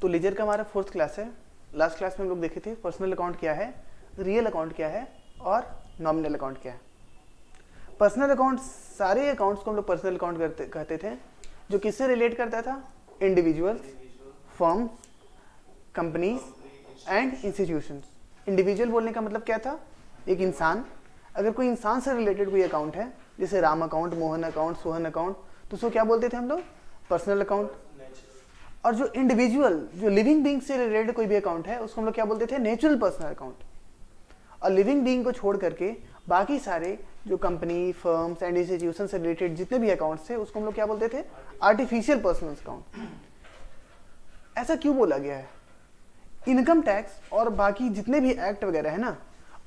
तो लेजर का हमारा 4th क्लास है। लास्ट क्लास में हम लोग देखे थे पर्सनल अकाउंट क्या है, रियल अकाउंट क्या है और नॉमिनल अकाउंट क्या है। पर्सनल अकाउंट, सारे अकाउंट्स को हम लोग पर्सनल अकाउंट कहते थे, जो किससे रिलेट करता था, individuals, firms, companies and institutions. Individual बोलने का मतलब क्या था, एक इंसान। अगर कोई इंसान से रिलेटेड कोई अकाउंट है, जैसे Ram account, Mohan account, Sohan account, तो उसको क्या बोलते थे हम लोग, पर्सनल अकाउंट। और जो इंडिविजुअल, जो लिविंग बीइंग से रिलेटेड कोई भी अकाउंट है, उसको हम लोग क्या बोलते थे, नेचुरल पर्सनल अकाउंट। और लिविंग बीइंग को छोड़ करके बाकी सारे जो कंपनी, फर्म्स एंड इंस्टीट्यूशन से रिलेटेड जितने भी अकाउंट्स थे, उसको हम लोग क्या बोलते थे, आर्टिफिशियल पर्सनल अकाउंट। ऐसा क्यों बोला गया है, इनकम टैक्स और बाकी जितने भी एक्ट वगैरह है ना,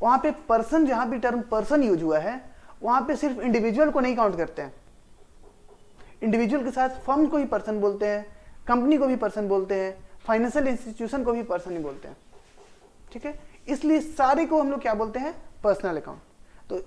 वहाँ पे पर्सन, जहाँ भी टर्म पर्सन यूज हुआ है, वहाँ पे सिर्फ इंडिविजुअल को नहीं काउंट करते हैं। इंडिविजुअल के साथ फर्म को भी पर्सन बोलते हैं, कंपनी को भी पर्सन बोलते हैं, फाइनेंशियल इंस्टीट्यूशन को भी पर्सन ही बोलते हैं। ठीक है, इसलिए सारे को हम लोग क्या बोलते हैं, पर्सनल अकाउंट। तो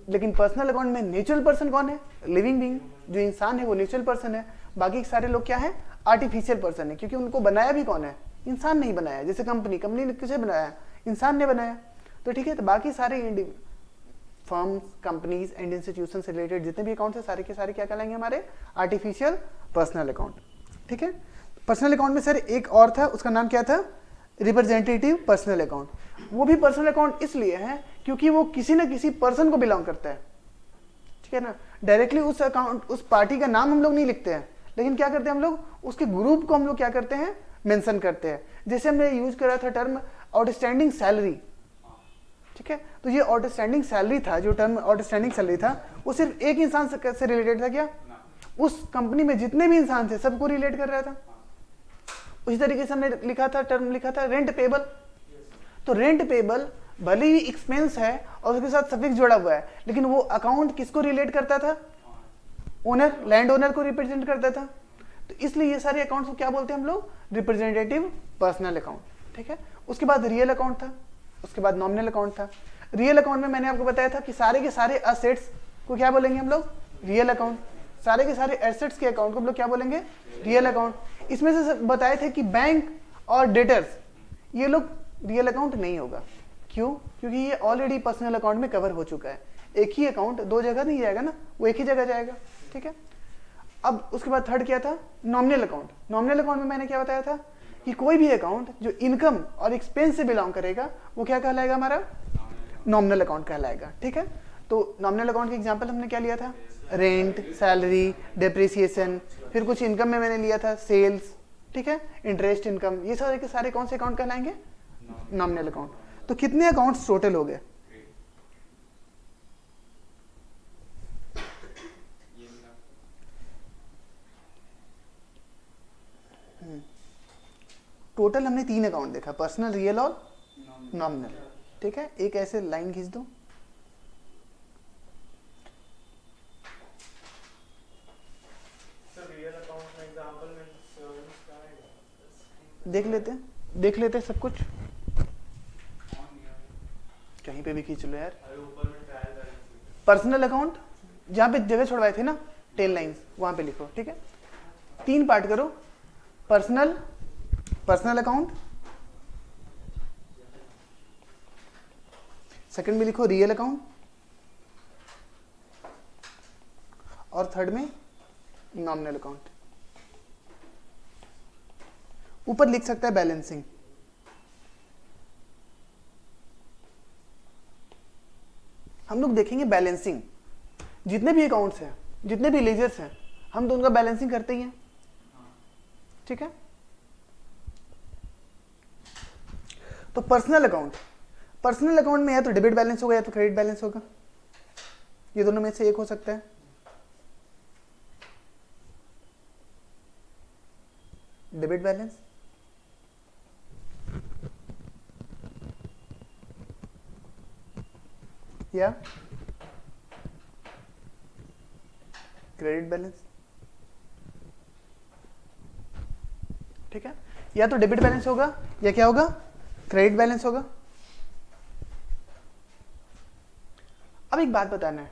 लेकिन पर्सनल अकाउंट में नेचुरल पर्सन कौन है, लिविंग बीइंग, जो इंसान है वो नेचुरल पर्सन है। बाकी सारे लोग क्या है, आर्टिफिशियल पर्सन है, क्योंकि उनको बनाया भी कौन है, इंसान नहीं बनाया। जैसे कंपनी ने किसे बनाया, इंसान ने बनाया। तो ठीक है, तो बाकी सारे फर्म्स, कंपनीज एंड इंस्टीट्यूशन से रिलेटेड जितने भी अकाउंट है, सारे के सारे क्या कहलाएंगे, हमारे आर्टिफिशियल पर्सनल अकाउंट। ठीक है, पर्सनल अकाउंट में सर एक और था, उसका नाम क्या था, रिप्रेजेंटेटिव पर्सनल अकाउंट। वो भी पर्सनल अकाउंट इसलिए है क्योंकि वो किसी न किसी पर्सन को बिलोंग करता है। ठीक है ना, डायरेक्टली उस अकाउंट, उस पार्टी का नाम हम लोग नहीं लिखते हैं, लेकिन क्या करते हैं हम लोग, उसके ग्रुप को हम लोग क्या करते हैं, मेंशन करते हैं। जैसे हमने यूज करा था टर्म आउटस्टैंडिंग सैलरी। ठीक है, तो ये आउटस्टैंडिंग सैलरी था, जो टर्म आउटस्टैंडिंग सैलरी था, वो सिर्फ एक इंसान से रिलेटेड था क्या, उस कंपनी में जितने भी इंसान थे सबको रिलेट कर रहा था। उसी तरीके से हमने लिखा था, टर्म लिखा था रेंट पेबल। तो रेंट पेबल भले ही एक्सपेंस है और उसके साथ सफिक्स जुड़ा हुआ है, लेकिन वो अकाउंट किसको रिलेट करता था, ओनर, लैंड ओनर को रिप्रेजेंट करता था। तो इसलिए ये सारे अकाउंट्स को क्या बोलते हैं हम लोग, रिप्रेजेंटेटिव पर्सनल अकाउंट। ठीक है, उसके बाद रियल अकाउंट था, उसके बाद नॉमिनल अकाउंट था। रियल अकाउंट में मैंने आपको बताया था कि सारे के सारे असेट्स को क्या बोलेंगे हम लोग, रियल अकाउंट। सारे के सारे एसेट्स के अकाउंट को हम लोग क्या बोलेंगे, रियल अकाउंट। इसमें से बताए थे कि बैंक और डेटर्स, ये लोग रियल अकाउंट नहीं होगा। क्यों, क्योंकि ये ऑलरेडी पर्सनल अकाउंट में कवर हो चुका है। एक ही अकाउंट दो जगह नहीं जाएगा ना, वो एक ही जगह जाएगा। ठीक है, अब उसके बाद थर्ड क्या था, नॉमिनल अकाउंट। नॉमिनल अकाउंट में मैंने क्या बताया था कि कोई भी अकाउंट जो इनकम और एक्सपेंस से बिलोंग करेगा, वो क्या कहलाएगा, हमारा नॉमिनल अकाउंट कहलाएगा। ठीक है, तो नॉमिनल अकाउंट के एग्जांपल हमने क्या लिया था, रेंट, सैलरी, डेप्रिसिएशन, फिर कुछ इनकम में मैंने लिया था सेल्स, ठीक है, इंटरेस्ट इनकम। ये सारे के सारे कौन से अकाउंट कहलाएंगे, नॉमिनल अकाउंट। तो कितने अकाउंट्स टोटल हो गए, टोटल हमने 3 अकाउंट देखा, पर्सनल, रियल और नॉमिनल। ठीक है, एक ऐसे लाइन खींच दो, देख लेते सब कुछ, कहीं पे भी खींच लो यार। पर्सनल अकाउंट जहाँ पे जगह छोड़वाए थे ना 10 लाइंस, वहां पे लिखो। ठीक है, 3 पार्ट करो, पर्सनल अकाउंट, सेकंड में लिखो रियल अकाउंट, और थर्ड में नॉमिनल अकाउंट। ऊपर लिख सकता है बैलेंसिंग। हम लोग देखेंगे बैलेंसिंग, जितने भी अकाउंट्स हैं, जितने भी लेजर्स हैं, हम तो उनका बैलेंसिंग करते ही हैं। ठीक है, तो पर्सनल अकाउंट में या तो डेबिट बैलेंस होगा या तो क्रेडिट बैलेंस होगा, ये दोनों में से एक हो सकता है। डेबिट बैलेंस या क्रेडिट बैलेंस। ठीक है, या तो डेबिट बैलेंस होगा या क्या होगा, क्रेडिट बैलेंस होगा। अब एक बात बताना है,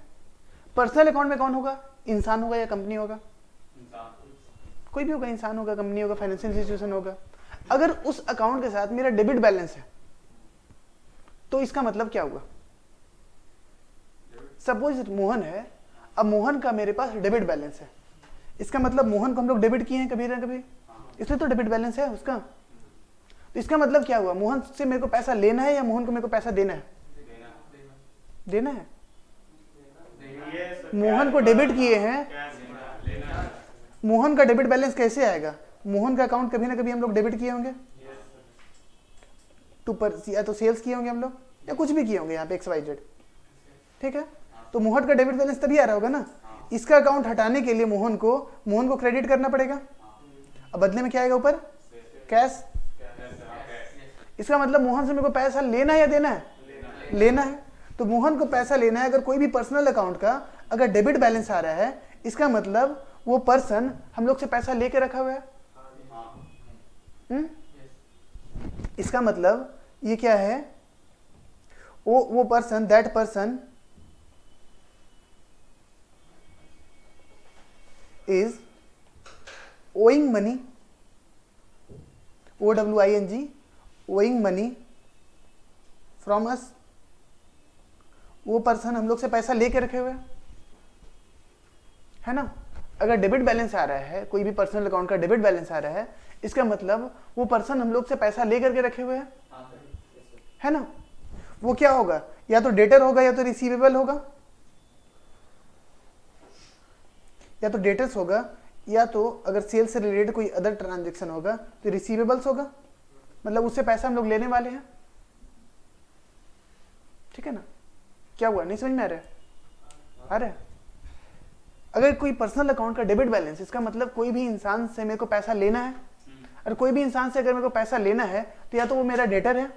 पर्सनल अकाउंट में कौन होगा, इंसान होगा या कंपनी होगा, कोई भी होगा, इंसान होगा, कंपनी होगा, फाइनेंशियल इंस्टीट्यूशन होगा। अगर उस अकाउंट के साथ मेरा डेबिट बैलेंस है तो इसका मतलब क्या हुआ? सपोज मोहन है, अब मोहन का मेरे पास डेबिट बैलेंस है, इसका मतलब मोहन को हम लोग डेबिट किए हैं कभी ना कभी, इसलिए तो डेबिट बैलेंस है उसका। तो इसका मतलब क्या हुआ? मोहन से मेरे को पैसा लेना है या मोहन को मेरे को पैसा देना है? देना है। मोहन को डेबिट किए हैं, मोहन का डेबिट बैलेंस कैसे आएगा? मोहन का अकाउंट कभी ना कभी हम लोग डेबिट किए होंगे, या तो सेल्स किए होंगे हम लोग, या कुछ भी किए होंगे यहाँ पे XYZ, ठीक है। तो मोहन का डेबिट बैलेंस तभी आ रहा होगा ना। इसका अकाउंट हटाने के लिए मोहन को क्रेडिट करना पड़ेगा, अब बदले में क्या आएगा ऊपर? कैश। इसका मतलब मोहन से मेरे को पैसा लेना है या देना है? लेना है। तो मोहन को पैसा लेना है। अगर कोई भी पर्सनल अकाउंट का अगर डेबिट बैलेंस आ रहा है, इसका मतलब वो पर्सन हम लोग से पैसा लेके रखा हुआ है। इसका मतलब ये क्या है? वो person, that person is owing money, OWING, owing money from us. वो पर्सन हम लोग से पैसा लेके रखे हुए है ना। अगर डेबिट बैलेंस आ रहा है, कोई भी पर्सनल अकाउंट का डेबिट बैलेंस आ रहा है, इसका मतलब वो पर्सन हम लोग से पैसा लेकर के रखे हुए है ना। वो क्या होगा? या तो डेटर होगा या तो रिसीवेबल होगा, या तो डेटर्स होगा, या तो अगर सेल्स से रिलेटेड कोई अदर ट्रांजेक्शन होगा तो रिसीवेबल्स होगा, मतलब उससे पैसा हम लोग लेने वाले हैं, ठीक है ना। क्या हुआ? नहीं समझ में आ रहा है? आ रहा है? अगर कोई पर्सनल अकाउंट का डेबिट बैलेंस, इसका मतलब कोई भी इंसान से मेरे को पैसा लेना है, और कोई भी इंसान से अगर मेरे को पैसा लेना है तो या तो वो मेरा डेटर है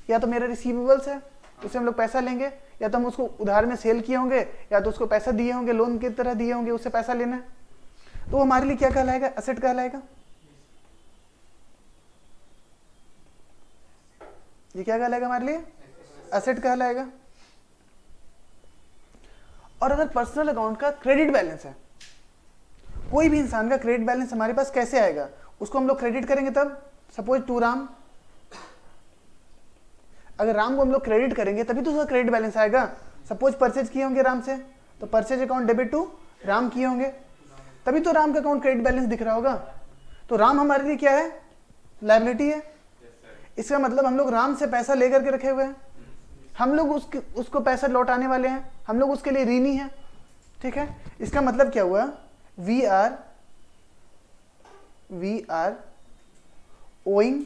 या तो मेरा रिसीवेबल्स है, उससे हम लोग पैसा लेंगे, या तो हम उसको उधार में सेल किए होंगे या तो उसको पैसा दिए होंगे, लोन की तरह दिए होंगे, उससे पैसा लेना है। तो वो हमारे लिए क्या कहलाएगा? एसेट कहलाएगा। ये क्या कहलाएगा हमारे लिए? एसेट कहलाएगा। और अगर पर्सनल अकाउंट का क्रेडिट बैलेंस है, कोई भी इंसान का क्रेडिट बैलेंस हमारे पास कैसे आएगा? उसको हम लोग क्रेडिट करेंगे तब। सपोज टू राम, अगर राम को हम लोग क्रेडिट करेंगे तभी तो उसका क्रेडिट बैलेंस आएगा। सपोज परचेज किए होंगे राम से, तो purchase account debit to Ram किए होंगे, तभी तो राम का अकाउंट क्रेडिट बैलेंस दिख रहा होगा। तो राम हमारे लिए क्या है? लायबिलिटी है। इसका मतलब हम लोग राम से पैसा लेकर के रखे हुए हैं, हम लोग उसको पैसा लौटाने वाले हैं, हम लोग उसके लिए ऋणी हैं, ठीक है। इसका मतलब क्या हुआ? We are owing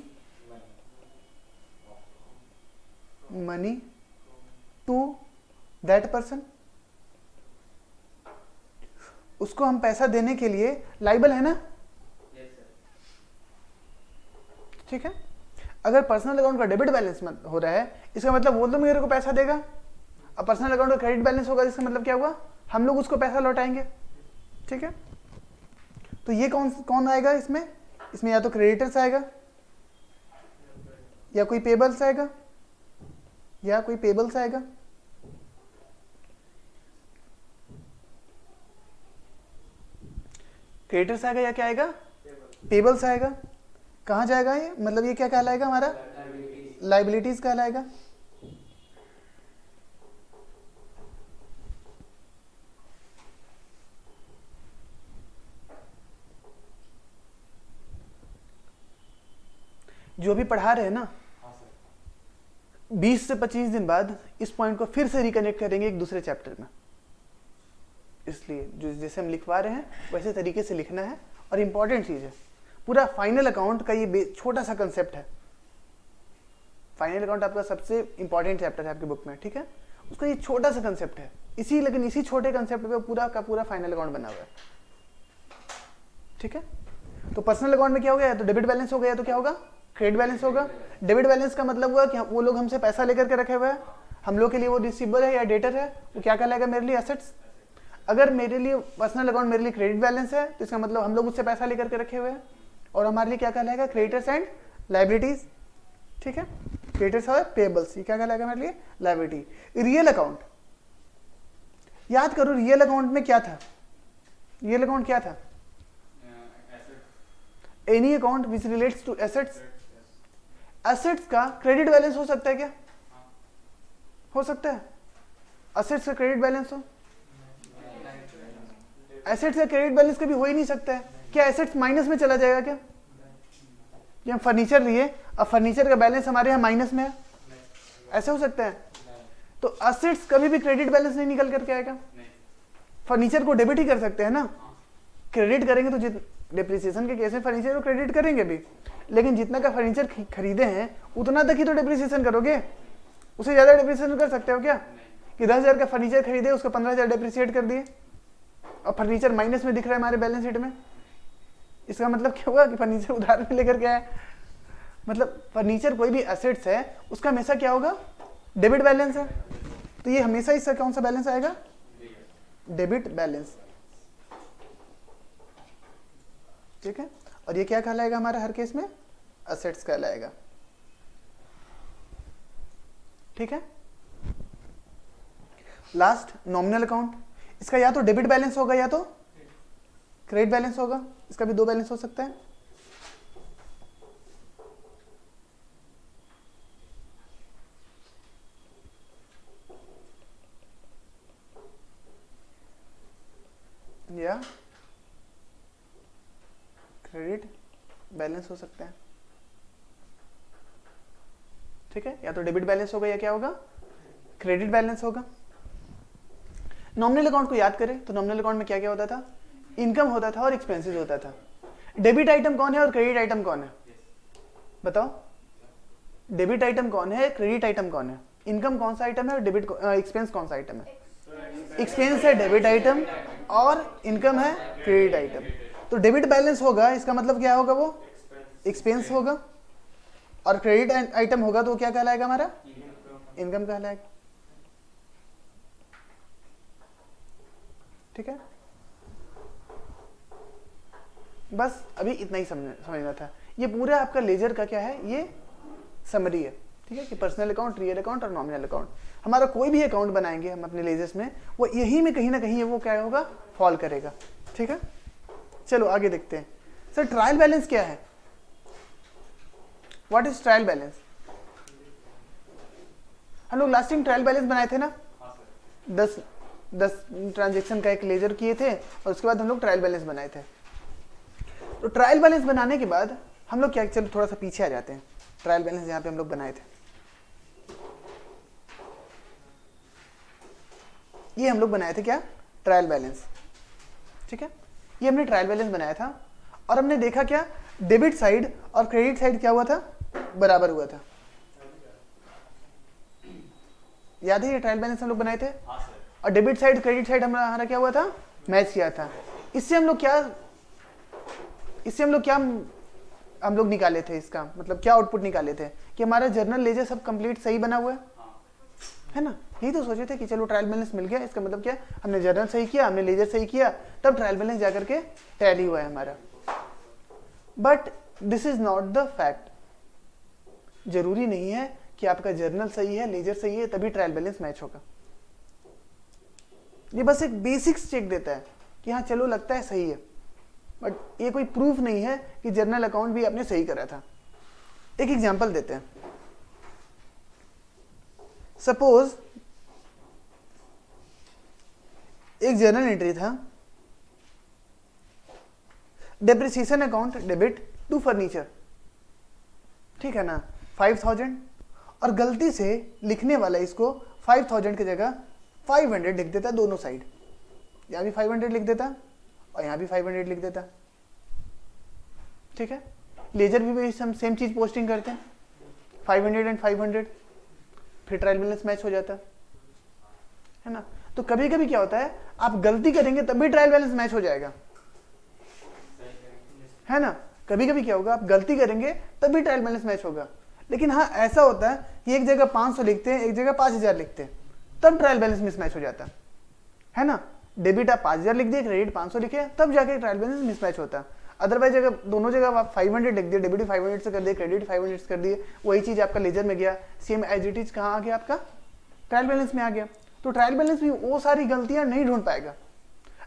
money to that person. उसको हम पैसा देने के लिए लाइबल है ना, ठीक है। अगर पर्सनल अकाउंट का डेबिट बैलेंस हो रहा है, इसका मतलब वो तो मेरे को पैसा देगा। अब पर्सनल अकाउंट का क्रेडिट बैलेंस होगा, इसका मतलब क्या हुआ? हम लोग उसको पैसा लौटाएंगे, ठीक है। तो ये कौन आएगा इसमें? इसमें या तो क्रेडिटर्स आएगा या कोई पेबल्स आएगा, या कोई पेबल्स आएगा। क्रेडिटर्स आएगा या क्या आएगा? पेबल्स आएगा। कहाँ जाएगा ये? मतलब ये क्या कहलाएगा हमारा? लाइबिलिटीज कहलाएगा। जो भी पढ़ा रहे हैं ना, 20 से 25 दिन बाद इस पॉइंट को फिर से रिकनेक्ट करेंगे एक दूसरे चैप्टर में। इसलिए जो जैसे हम लिखवा रहे हैं वैसे तरीके से लिखना है। और इंपॉर्टेंट चीज़ है, पूरा फाइनल अकाउंट का ये छोटा सा कंसेप्ट है। फाइनल अकाउंट आपका सबसे इंपॉर्टेंट चैप्टर है आपकी बुक में, ठीक है। उसका ये छोटा सा कंसेप्ट है, लेकिन इसी छोटे कंसेप्ट पे पूरा का पूरा फाइनल अकाउंट बना हुआ है, ठीक है। तो पर्सनल अकाउंट में क्या हो गया? तो डेबिट बैलेंस हो गया, तो क्या होगा? क्रेडिट बैलेंस होगा। डेबिट बैलेंस का मतलब हुआ कि वो लोग हमसे पैसा लेकर के रखे हुए हैं, हम लोग के लिए वो रिसीवेबल है या डेटर है, वो क्या कहलाएगा मेरे लिए? एसेट्स। अगर मेरे लिए पर्सनल अकाउंट मेरे लिए क्रेडिट बैलेंस है, तो इसका मतलब हम लोग उससे पैसा लेकर के रखे हुए हैं, और हमारे लिए क्या कहलाएगा? क्रेडिटर्स एंड लायबिलिटीज, ठीक है। क्रेडिटर्स और पेबल्स, ये क्या कहलाएगा हमारे लिए? लायबिलिटी। रियल अकाउंट, याद करो रियल अकाउंट में क्या था? रियल अकाउंट क्या था? Any account which relates to assets, assets का क्रेडिट बैलेंस हो सकता है क्या? हो सकता है एसेट्स का क्रेडिट बैलेंस हो? एसेट्स का क्रेडिट बैलेंस कभी हो ही नहीं सकता है। क्या एसेट्स माइनस में चला जाएगा क्या? कि हम फर्नीचर लिए, अब फर्नीचर का बैलेंस हमारे यहाँ माइनस में है, ऐसे हो सकता है? तो एसेट्स कभी भी क्रेडिट बैलेंस नहीं निकल करके आएगा। फर्नीचर को डेबिट ही कर सकते हैं ना, क्रेडिट करेंगे तो डिप्रिसिएशन के केस में फर्नीचर को क्रेडिट करेंगे भी, लेकिन जितना का फर्नीचर खरीदे हैं उतना तक ही तो डिप्रिसिएशन करोगे, उससे ज्यादा डिप्रिसिएशन कर सकते हो क्या? कि 10,000 का फर्नीचर खरीदे, उसको 15,000 डिप्रिसिएट कर दिए और फर्नीचर माइनस में दिख रहा है हमारे बैलेंस शीट में। इसका मतलब क्या हुआ कि फर्नीचर उधार में लेकर के आए। मतलब फर्नीचर कोई भी एसेट्स है उसका हमेशा क्या होगा? डेबिट बैलेंस है, तो ये हमेशा इसका कौन सा बैलेंस आएगा? Debit balance. ठीक है, और ये क्या कहलाएगा हमारा हर केस में? एसेट्स कहलाएगा। ठीक है, लास्ट नॉमिनल अकाउंट, इसका या तो डेबिट बैलेंस होगा या तो क्रेडिट बैलेंस होगा, इसका भी 2 बैलेंस हो सकता है। या क्रेडिट बैलेंस हो सकता है। ठीक है, या तो डेबिट बैलेंस होगा या क्या होगा? क्रेडिट बैलेंस होगा। नॉमिनल अकाउंट को याद करें तो नॉमिनल अकाउंट में क्या क्या होता था? इनकम होता था और एक्सपेंसेस होता था। डेबिट आइटम कौन है और क्रेडिट आइटम कौन है? बताओ, डेबिट आइटम कौन है, क्रेडिट आइटम कौन है? इनकम कौन सा आइटम है और डेबिट एक्सपेंस कौन सा आइटम है? एक्सपेंस है डेबिट आइटम और इनकम है क्रेडिट आइटम। तो डेबिट बैलेंस होगा, इसका मतलब क्या होगा? वो एक्सपेंस होगा, और क्रेडिट आइटम होगा तो क्या कहलाएगा हमारा? इनकम कहलाएगा। ठीक है, बस अभी इतना ही समझना था। ये पूरा आपका लेजर का क्या है? ये समरी है। ठीक है, कि पर्सनल अकाउंट, रियल अकाउंट और नॉमिनल अकाउंट। हमारा कोई भी अकाउंट बनाएंगे हम अपने लेजर्स में, वो यही में कहीं ना कहीं वो क्या होगा? फॉल करेगा। ठीक है, चलो आगे देखते हैं। सर ट्रायल बैलेंस क्या है? What is trial balance? हम लोग लास्ट टाइम ट्रायल बैलेंस बनाए थे ना, 10 ट्रांजेक्शन का एक लेजर किए थे और उसके बाद हम लोग ट्रायल बैलेंस बनाए थे। तो ट्रायल बैलेंस बनाने के बाद हम लोग क्या, चलो थोड़ा सा पीछे आ जाते हैं। ट्रायल बैलेंस यहाँ पे हम लोग बनाए थे, ये हम लोग बनाए थे क्या? Trial balance. ठीक है, ये हमने ट्रायल बैलेंस बनाया था और हमने देखा क्या? डेबिट साइड और क्रेडिट साइड क्या हुआ था? बराबर हुआ था। याद है ये ट्रायल बैलेंस हम लोग बनाए थे? और डेबिट साइड क्रेडिट साइड हमारा क्या हुआ था? मैच किया था। इससे हम लोग क्या हम लोग निकाले थे? इसका मतलब क्या आउटपुट निकाले थे? कि हमारा जर्नल लेजर सब कंप्लीट सही बना हुआ है ना? यही तो सोचे थे कि चलो ट्रायल बैलेंस मिल गया, इसका मतलब क्या? हमने जर्नल सही किया, हमने लेजर सही किया, तब ट्रायल बैलेंस जाकर के टैली हुआ है हमारा। But this is not the fact. जरूरी नहीं है कि आपका जर्नल सही है, लेजर सही है, तभी ट्रायल बैलेंस मैच होगा। ये बस एक बेसिक्स चेक देता है कि हाँ चलो लगता है सही है, बट ये कोई प्रूफ नहीं है कि जर्नल अकाउंट भी आपने सही करा था। एक एग्जांपल देते हैं। सपोज एक जर्नल एंट्री था, depreciation account debit to furniture, ठीक है ना, 5000, और गलती से लिखने वाला इसको 5000 की जगह 500 लिख देता दोनों साइड। यहाँ भी 500 लिख देता और यहाँ भी 500 लिख देता। ठीक है, लेजर भी हम सेम चीज पोस्टिंग करते हैं, 500 एंड 500, फिर ट्रायल बैलेंस मैच हो जाता है ना। तो कभी कभी क्या होता है, आप गलती करेंगे तब भी ट्रायल बैलेंस मैच हो जाएगा, है ना। कभी कभी क्या होगा, आप गलती करेंगे तब भी ट्रायल बैलेंस मैच होगा। लेकिन हाँ ऐसा होता है कि एक जगह 500 लिखते हैं, एक जगह 5000 लिखते हैं, तब ट्रायल बैलेंस मिसमैच हो जाता है ना। डेबिट आप 5000 लिख दिए, क्रेडिट 500 लिखे, तब जाके ट्रायल बैलेंस मिसमैच होता है। अदरवाइज अगर दोनों जगह आप 500 लिख दिए, डेबिट 500 से कर दिए, क्रेडिट 500 से कर दिए, वही चीज आपका लेजर में गया, सेम एज इट इज कहाँ आ गया, आपका ट्रायल बैलेंस में आ गया। तो ट्रायल बैलेंस में वो सारी गलतियां नहीं ढूंढ पाएगा।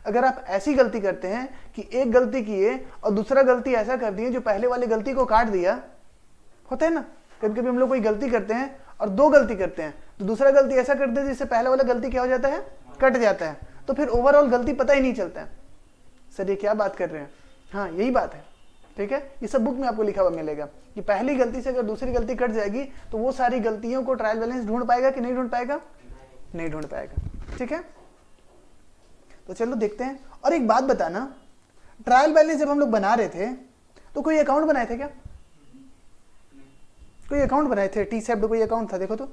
अगर आप ऐसी गलती करते हैं कि एक गलती किए और दूसरा गलती ऐसा कर दिए जो पहले वाली गलती को काट दिया, होता है ना, कभी कभी हम लोग कोई गलती करते हैं और दो गलती करते हैं, तो दूसरा गलती ऐसा कर दे जिससे पहले वाला गलती क्या हो जाता है, कट जाता है, तो फिर ओवरऑल गलती पता ही नहीं चलता है। सर ये क्या बात कर रहे हैं? हाँ यही बात है, ठीक है, ये सब बुक में आपको लिखा हुआ मिलेगा कि पहली गलती से अगर दूसरी गलती कट जाएगी तो वो सारी गलतियों को ट्रायल बैलेंस ढूंढ पाएगा कि नहीं ढूंढ पाएगा? नहीं ढूंढ पाएगा, ठीक है। तो चलो देखते हैं। और एक बात बताना, ट्रायल बैलेंस जब हम लोग बना रहे थे तो कोई अकाउंट बनाए थे क्या? कोई अकाउंट बनाए थे? टी सेप्ड कोई अकाउंट था? देखो तो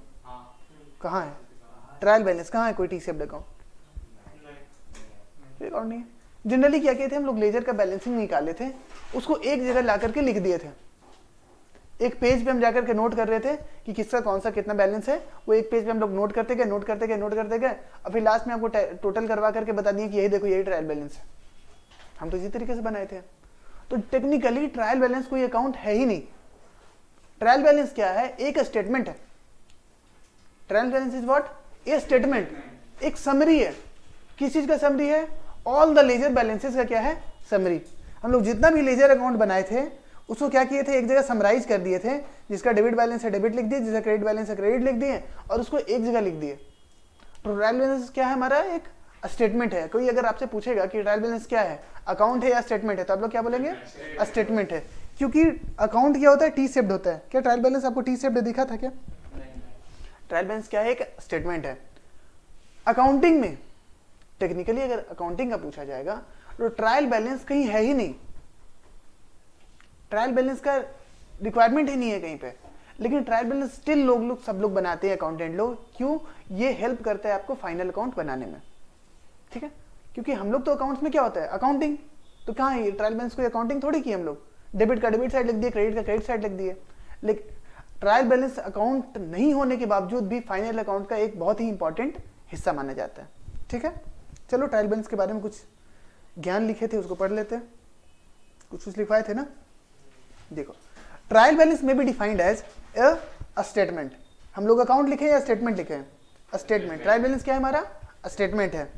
कहाँ है ट्रायल बैलेंस, कहाँ है कोई टी सेप्ड अकाउंट? अकाउंट नहीं है। जनरली क्या किए थे हम लोग, लेजर का बैलेंसिंग निकाले थे, उसको एक जगह ला करके लिख दिए थे। एक पेज पे हम जाकर के नोट कर रहे थे कि किसका कौन सा कितना बैलेंस है, वो एक पेज पे हम लोग नोट करते गए नोट करते गए नोट करते गए, और फिर लास्ट में आपको टोटल करवा करके बता दिए कि यही देखो यही ट्रायल बैलेंस है। हम तो इसी तरीके से बनाए थे। तो टेक्निकली ट्रायल बैलेंस कोई अकाउंट है ही नहीं। ट्रायल बैलेंस क्या है? एक स्टेटमेंट है। Trial balance is what? A statement, एक समरी है। किस चीज का समरी है? ऑल द लेजर बैलेंसेस का क्या है? समरी। हम लोग जितना भी लेजर अकाउंट बनाए थे उसको क्या किए थे, एक जगह समराइज कर दिए थे। जिसका डेबिट बैलेंस है डेबिट लिख दिए, जिसका क्रेडिट बैलेंस है क्रेडिट लिख दिए, और उसको एक जगह लिख दिए। तो ट्रायल बैलेंस क्या है हमारा? एक स्टेटमेंट है। कोई अगर आपसे पूछेगा कि ट्रायल बैलेंस क्या है, अकाउंट है या स्टेटमेंट है, तो आप लोग क्या बोलेंगे? स्टेटमेंट है। क्योंकि अकाउंट क्या होता है? टी शेप्ड होता है। क्या ट्रायल बैलेंस आपको टी शेप्ड दिखा था क्या? ट्रायल बैलेंस क्या है? एक स्टेटमेंट है। अकाउंटिंग में टेक्निकली अगर अकाउंटिंग का पूछा जाएगा तो ट्रायल बैलेंस कहीं है ही नहीं। ट्रायल बैलेंस का रिक्वायरमेंट ही नहीं है कहीं पे, लेकिन ट्रायल बैलेंस स्टिल लोग सब लोग बनाते हैं, अकाउंटेंट लोग। क्यों? ये हेल्प करता है आपको फाइनल अकाउंट बनाने में, ठीक है। क्योंकि हम लोग तो अकाउंट्स में क्या होता है? अकाउंटिंग। तो कहाँ है ट्रायल बैलेंस? कोई अकाउंटिंग थोड़ी की हम लोग। डेबिट का डेबिट साइड लिख दिए, क्रेडिट का क्रेडिट साइड लिख दिए। लेकिन ट्रायल बैलेंस अकाउंट नहीं होने के बावजूद भी फाइनल अकाउंट का एक बहुत ही इंपॉर्टेंट हिस्सा माना जाता है, ठीक है। चलो ट्रायल बैलेंस के बारे में कुछ ज्ञान लिखे थे उसको पढ़ लेते हैं। कुछ लिखवाए थे ना, देखो। ट्रायल बैलेंस में भी डिफाइंड एज अ स्टेटमेंट। हम लोग अकाउंट लिखे या स्टेटमेंट लिखे? स्टेटमेंट। ट्रायल बैलेंस क्या है हमारा? स्टेटमेंट है।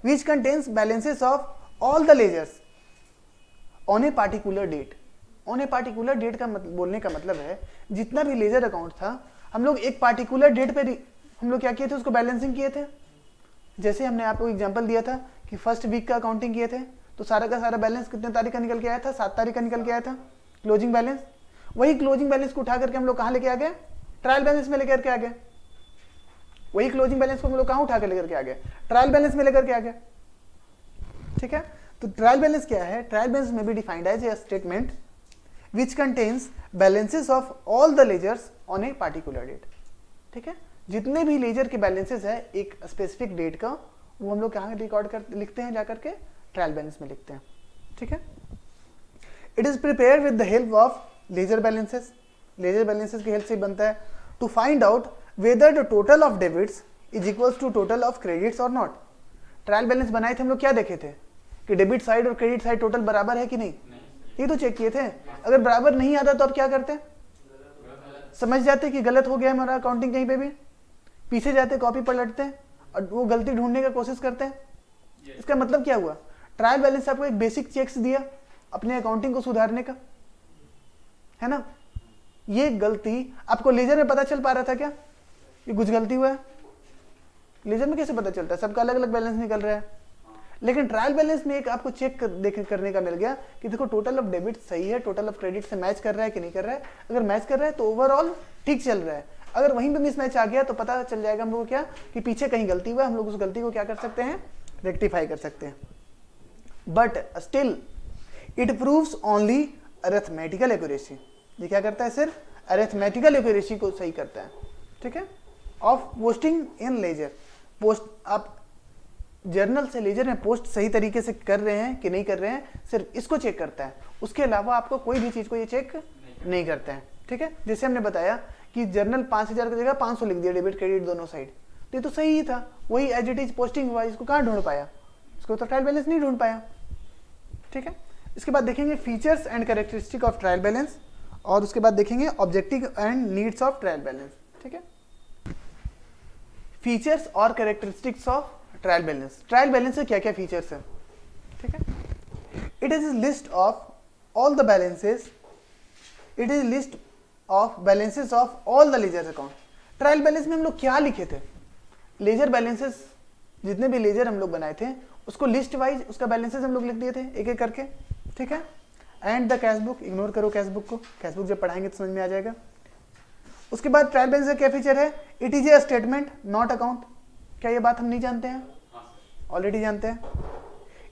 Which contains balances of all the ledgers on a particular date. On a particular date का बोलने का मतलब है जितना भी लेजर अकाउंट था हम लोग एक पार्टिकुलर डेट पे हम लोग क्या किए थे, उसको बैलेंसिंग किए थे। जैसे हमने आपको एग्जांपल दिया था कि फर्स्ट वीक का अकाउंटिंग किए थे, तो सारा का सारा बैलेंस कितने तारीख का निकल के आया था? 7 तारीख का निकल के आया था क्लोजिंग बैलेंस। वही क्लोजिंग बैलेंस को उठा करके हम लोग कहाँ लेके आ गए? ट्रायल बैलेंस में लेकर के आ गए। वही क्लोजिंग बैलेंस को हम लोग कहाँ उठा कर लेकर के आ गए? ट्रायल बैलेंस में लेकर के आ गए, ठीक है। तो ट्रायल बैलेंस क्या है? ट्रायल बैलेंस में भी defined as a statement which contains balances of all the ledgers on a particular date, ठीक है। जितने भी लेजर के बैलेंसेस है एक स्पेसिफिक डेट का, वो हम लोग कहाँ रिकॉर्ड कर लिखते हैं? जाकर के ट्रायल बैलेंस में लिखते हैं, ठीक है। It is prepare with the help of ledger balances. Ledger balances की हेल्प से बनता है to find out whether the total of debits is equals to total of credits और नॉट। ट्रायल बैलेंस बनाए थे हम लोग, क्या देखे थे कि डेबिट साइड और क्रेडिट साइड टोटल बराबर है कि नहीं, ये तो चेक किए थे। अगर बराबर नहीं आता तो अब क्या करते? समझ जाते कि गलत हो गया हमारा अकाउंटिंग, कहीं पे भी पीछे जाते, कॉपी पलटते हैं और वो गलती ढूंढने का कोशिश करते हैं। इसका मतलब क्या हुआ? ट्रायल बैलेंस आपको एक बेसिक चेक्स दिया अपने अकाउंटिंग को सुधारने का, है ना। ये गलती आपको लेजर में पता चल पा रहा था क्या ये कुछ गलती हुआ है? लेजर में कैसे पता चलता है? सबका अलग अलग बैलेंस निकल रहा है। लेकिन ट्रायल बैलेंस में एक आपको चेक करने का मिल गया कि देखो टोटल ऑफ डेबिट सही है, टोटल ऑफ क्रेडिट से मैच कर रहा है कि नहीं कर रहा है। अगर मैच कर रहा है तो ओवरऑल ठीक चल रहा है। अगर वहीं पे मिसमैच आ गया तो पता चल जाएगा हम लोग को क्या कि पीछे कहीं गलती हुआ, हम लोग उस गलती को क्या कर सकते हैं? रेक्टिफाई कर सकते हैं। But still it proves only arithmetical accuracy. ये क्या करता है? सिर्फ अरिथमेटिकल एक्यूरेसी को सही करता है, ठीक है। Of posting in ledger. Post आप जर्नल से लेजर में पोस्ट सही तरीके से कर रहे हैं कि नहीं कर रहे हैं, सिर्फ इसको चेक करता है। उसके अलावा आपको कोई भी चीज को ये चेक नहीं करता है, ठीक है। जैसे हमने बताया कि जर्नल 5000 की जगह 500 लिख दिया, डेबिट क्रेडिट दोनों साइड, तो ये तो सही ही था। वही एज इट इज पोस्टिंग हुआ, इसको कहाँ ढूंढ पाया? इसको तो ट्रायल बैलेंस नहीं ढूंढ पाया, ठीक है। इसके बाद देखेंगे features and characteristic of trial balance, और उसके बाद देखेंगे objective and needs of trial balance, ठीक है। फीचर्स और characteristics of trial balance. Trial balance से क्या क्या फीचर्स है? ठीक है। It is list of all the balances, it is list of balances of all the ledger account. Trial balance में हम लोग क्या लिखे थे, लेजर बैलेंसेस, जितने भी लेजर हम लोग बनाए थे उसको लिस्ट वाइज उसका बैलेंसेस हम लोग लिख दिए थे एक एक करके, ठीक है। And the cash book, ignore करो कैश बुक को, कैश बुक जब पढ़ाएंगे तो समझ में आ जाएगा। उसके बाद ट्रायल बैलेंस का क्या फीचर है, it is a statement not account. क्या ये बात हम नहीं जानते हैं, ऑलरेडी जानते हैं।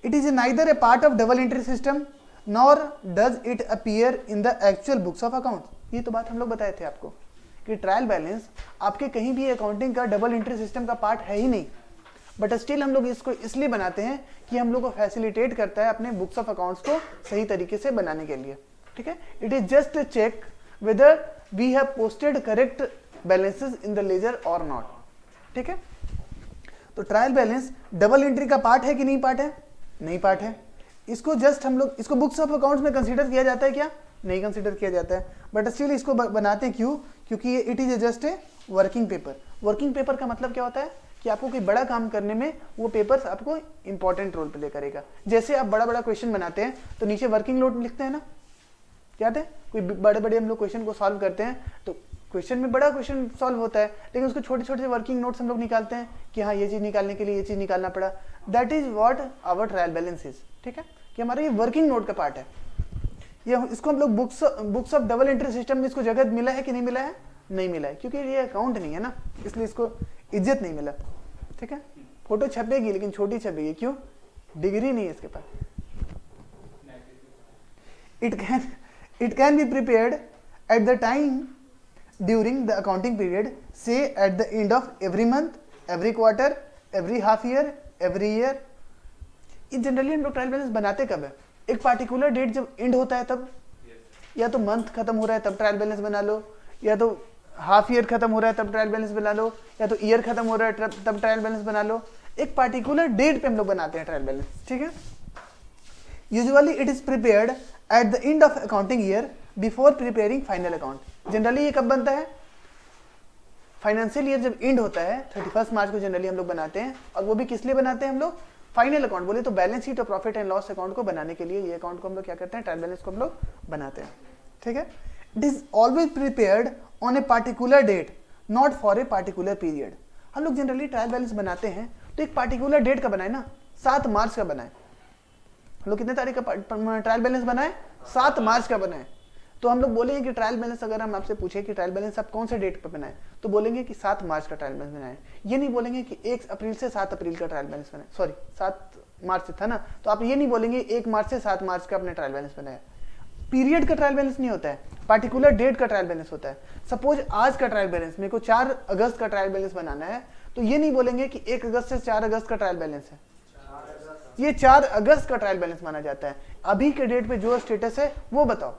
It is neither A part of double entry system nor does it appear in the actual books of account. ये तो बात हम लोग बताए थे आपको कि ट्रायल बैलेंस आपके कहीं भी अकाउंटिंग का डबल एंट्री सिस्टम का पार्ट है ही नहीं, बट स्टिल हम लोग इसको इसलिए बनाते हैं कि हम लोग को फैसिलिटेट करता है अपने बुक्स ऑफ अकाउंट्स को सही तरीके से बनाने के लिए, ठीक है। It is just check whether we have posted correct balances in the ledger और नॉट, ठीक है। तो ट्रायल बैलेंस डबल एंट्री का पार्ट है कि नहीं पार्ट है, नहीं पार्ट है। इसको जस्ट हम लोग इसको बुक्स ऑफ अकाउंट्स में कंसीडर किया जाता है क्या, नहीं कंसीडर किया जाता है, बट स्टिल इसको बनाते हैं क्यों, क्योंकि ये it is just a working paper. Working paper का मतलब क्या होता है कि आपको कोई बड़ा काम करने में वो पेपर्स आपको इंपॉर्टेंट रोल प्ले करेगा। जैसे आप बड़ा बड़ा क्वेश्चन बनाते हैं तो नीचे वर्किंग नोट लिखते हैं ना, याद है, कोई बड़े बड़े हम लोग क्वेश्चन को सॉल्व करते हैं तो क्वेश्चन में बड़ा क्वेश्चन सॉल्व होता है, लेकिन उसको छोटे छोटे वर्किंग नोट्स हम लोग निकालते हैं कि हाँ ये चीज़ निकालने के लिए ये चीज़ निकालना पड़ा। That is what our trial balance is, ठीक है, कि हमारा ये वर्किंग नोट का पार्ट है। ये इसको हम लोग books of double entry system में इसको जगह मिला है कि नहीं मिला है, नहीं मिला है, क्योंकि ये अकाउंट नहीं है ना, इसलिए इसको इज्जत नहीं मिला, ठीक है। फोटो छपेगी लेकिन छोटी छपेगी, क्यों, डिग्री नहीं है इसके पास। It can be prepared at the time during the accounting period, say at the end of every month, every quarter, every half year, every year. In generally हम लोग ट्रायल बैलेंस बनाते कब है, एक पार्टिकुलर डेट जब and होता है तब, या तो मंथ खत्म हो रहा है तब ट्रायल बैलेंस बना लो, या तो हाफ ईयर खत्म हो रहा है तब ट्रायल बैलेंस बना लो, या तो ईयर खत्म हो रहा है तब ट्रायल बैलेंस बना लो। एक पार्टिकुलर डेट पे हम लोग बनाते हैं ट्रायल बैलेंस, ठीक है। Usually it is prepared at the end of accounting year before preparing final account. Generally ये कब बनता है, फाइनेंशियल ईयर जब एंड होता है 31 मार्च को जनरली हम लोग बनाते हैं, और वो भी किस लिए बनाते हैं हम लोग, फाइनल अकाउंट बोले तो बैलेंस शीट और प्रॉफिट एंड लॉस अकाउंट को बनाने के लिए ये अकाउंट को हम लोग क्या करते हैं, ट्रायल बैलेंस को हम लोग बनाते हैं, ठीक है। It is always prepared on a particular date not for a particular period. हम लोग जनरली ट्रायल बैलेंस बनाते हैं तो एक पार्टिकुलर डेट का बनाए ना, 7 मार्च का बनाए। हम लोग कितने तारीख का ट्रायल बैलेंस बनाए, 7 मार्च का बनाए। तो हम लोग बोलेंगे कि ट्रायल बैलेंस, अगर हम आपसे पूछे कि ट्रायल बैलेंस आप कौन से डेट पर बनाए, तो बोलेंगे कि 7 मार्च का ट्रायल बैलेंस बनाए। ये नहीं बोलेंगे कि 1 अप्रैल से 7 अप्रैल का ट्रायल बैलेंस बनाए, सॉरी 7 मार्च से था ना, तो आप ये नहीं बोलेंगे 1 मार्च से 7 मार्च का अपने ट्रायल बैलेंस बनाया। पीरियड का ट्रायल बैलेंस नहीं होता है, पार्टिकुलर डेट का ट्रायल बैलेंस होता है। सपोज आज का ट्रायल बैलेंस मेरे को 4 अगस्त का ट्रायल बैलेंस बनाना है, तो ये नहीं बोलेंगे कि 1 अगस्त से 4 अगस्त का ट्रायल बैलेंस है, ये 4 अगस्त का ट्रायल बैलेंस माना जाता है। अभी के डेट पे जो स्टेटस है वो बताओ,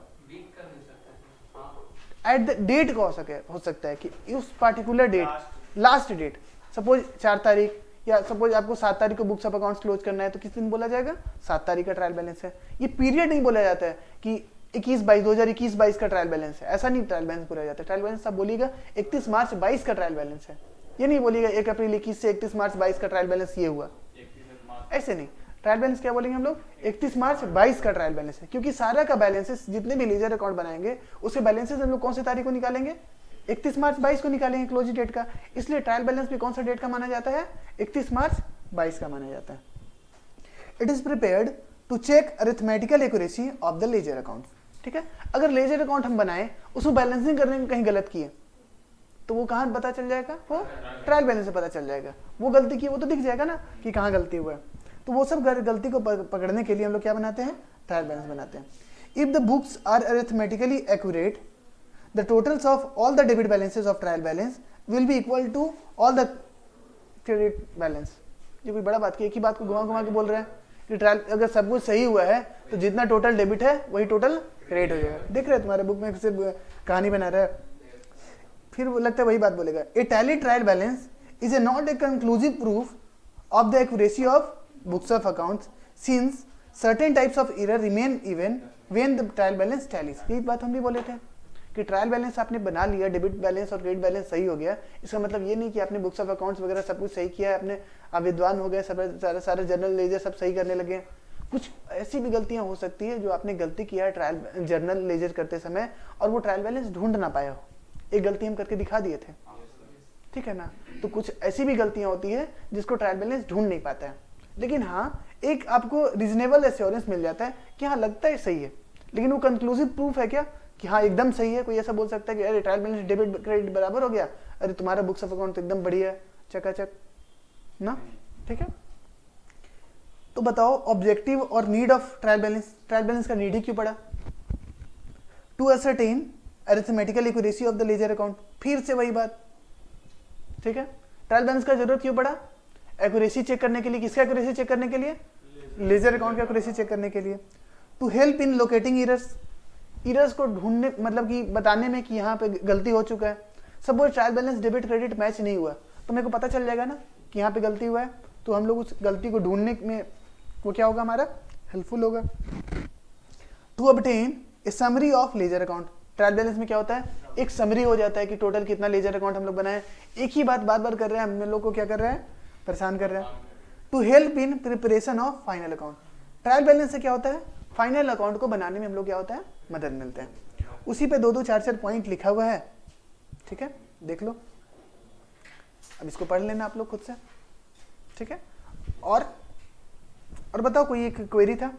एट द डेट का हो सकता है कि उस particular date, last date, suppose 4 तारीख, या सपोज आपको 7 तारीख को बुक्स ऑफ अकाउंट्स क्लोज करना है तो किस दिन बोला जाएगा, 7 तारीख का ट्रायल बैलेंस है। ये पीरियड नहीं बोला जाता है कि 2021-22 का ट्रायल बैलेंस है, ऐसा नहीं ट्रायल बैलेंस बोला जाता है। ट्रायल बैलेंस आप बोलिएगा 31 मार्च 22 का ट्रायल बैलेंस है, ये नहीं बोलिएगा 1 अप्रैल 21 से 31 मार्च 22 का ट्रायल बैलेंस ये हुआ, ऐसे नहीं। ट्रायल बैलेंस क्या बोलेंगे हम लोग, 31 मार्च 22 का ट्रायल बैलेंस है, क्योंकि सारा का बैलेंसेस जितने भी लेजर अकाउंट बनाएंगे उसके बैलेंसेस हम लोग कौन से तारीख को निकालेंगे, 31 मार्च 22 को निकालेंगे क्लोजिंग डेट का, इसलिए ट्रायल बैलेंस भी कौन सा डेट का माना जाता है, 31 मार्च 22 का माना जाता है। It is prepared to check arithmetical accuracy of the ledger account, ठीक है। अगर लेजर अकाउंट हम बनाए उसमें बैलेंसिंग करने में कहीं गलत किए तो वो कहाँ पता चल जाएगा, वो ट्रायल बैलेंस से पता चल जाएगा। वो गलती की वो तो दिख जाएगा ना कि कहाँ गलती हुआ है, तो वो सब गलती को पकड़ने के लिए हम लोग क्या बनाते हैं, ट्रायल बैलेंस बनाते हैं। If the books are arithmetically accurate, the totals of all the debit balances of trial balance will be equal to all the credit balance। ये कोई बड़ा बात की, एक ही बात को घुमा के बोल रहे हैं कि ट्रायल अगर सब कुछ सही हुआ है तो जितना टोटल डेबिट है वही टोटल क्रेडिट हो जाएगा। देख रहे हैं तुम्हारे बुक में सिर्फ कहानी बना रहा है, फिर वो लगता है वही बात बोलेगा। A tally trial balance is a not a conclusive proof of the accuracy of books of accounts since certain types of error remain even when the trial balance tallies. यही बात हम भी बोले थे कि ट्रायल बैलेंस आपने बना लिया, डेबिट बैलेंस और क्रेडिट बैलेंस सही हो गया, इसका मतलब ये नहीं कि आपने बुक्स ऑफ अकाउंट्स वगैरह सब कुछ सही किया है, आपने आप विद्वान हो गए, सब सारे जर्नल लेजर सब सही करने लगे, कुछ ऐसी भी गलतियां हो सकती है जो आपने गलती किया है ट्रायल जर्नल लेजर करते समय और वो ट्रायल बैलेंस ढूंढ ना पाया हो, एक गलती हम करके दिखा दिए थे, ठीक है ना। तो कुछ ऐसी भी गलतियां होती है जिसको ट्रायल बैलेंस ढूंढ नहीं पाता है, लेकिन हाँ एक आपको रीजनेबल एश्योरेंस मिल जाता है कि हाँ लगता है सही है, लेकिन वो कंक्लूसिव प्रूफ है क्या कि हाँ एकदम सही है? कोई ऐसा बोल सकता है कि अरे ट्रायल बैलेंस डेबिट क्रेडिट बराबर हो गया, अरे तुम्हारा बुक्स ऑफ अकाउंट तो एकदम बढ़िया है, चकाचक ना, ठीक है। तो बताओ ऑब्जेक्टिव और नीड ऑफ ट्रायल बैलेंस का नीड ही क्यों पड़ा? To ascertain arithmetical accuracy of the ledger account, फिर से वही बात, ठीक है। ट्रायल बैलेंस का जरूरत क्यों पड़ा? एक्यूरेसी चेक करने के लिए। किसका एक्यूरेसी चेक करने के लिए? लेजर अकाउंट का एक्यूरेसी चेक करने के लिए। To help in locating errors को ढूंढने, मतलब कि बताने में कि यहाँ पे गलती हो चुका है। Suppose trial balance debit credit match नहीं हुआ तो मेरे को पता चल जाएगा ना कि यहाँ पे गलती हुआ है, तो हम लोग उस गलती को ढूंढने में वो क्या होगा, हमारा हेल्पफुल होगा। To obtain a summary of ledger account, trial balance में क्या होता है, एक समरी हो जाता है कि टोटल कितना लेजर अकाउंट हम लोग बनाए। एक ही बात बार बार कर रहे हैं, हम लोग को क्या कर रहा है, परेशान कर रहा है। To help in preparation of final account, trial balance से क्या होता है, फाइनल अकाउंट को बनाने में हम लोग क्या होता है, मदद मिलते हैं। उसी पे 2-2 4-4 पॉइंट लिखा हुआ है, ठीक है, देख लो, अब इसको पढ़ लेना आप लोग खुद से, ठीक है। और बताओ कोई एक क्वेरी था?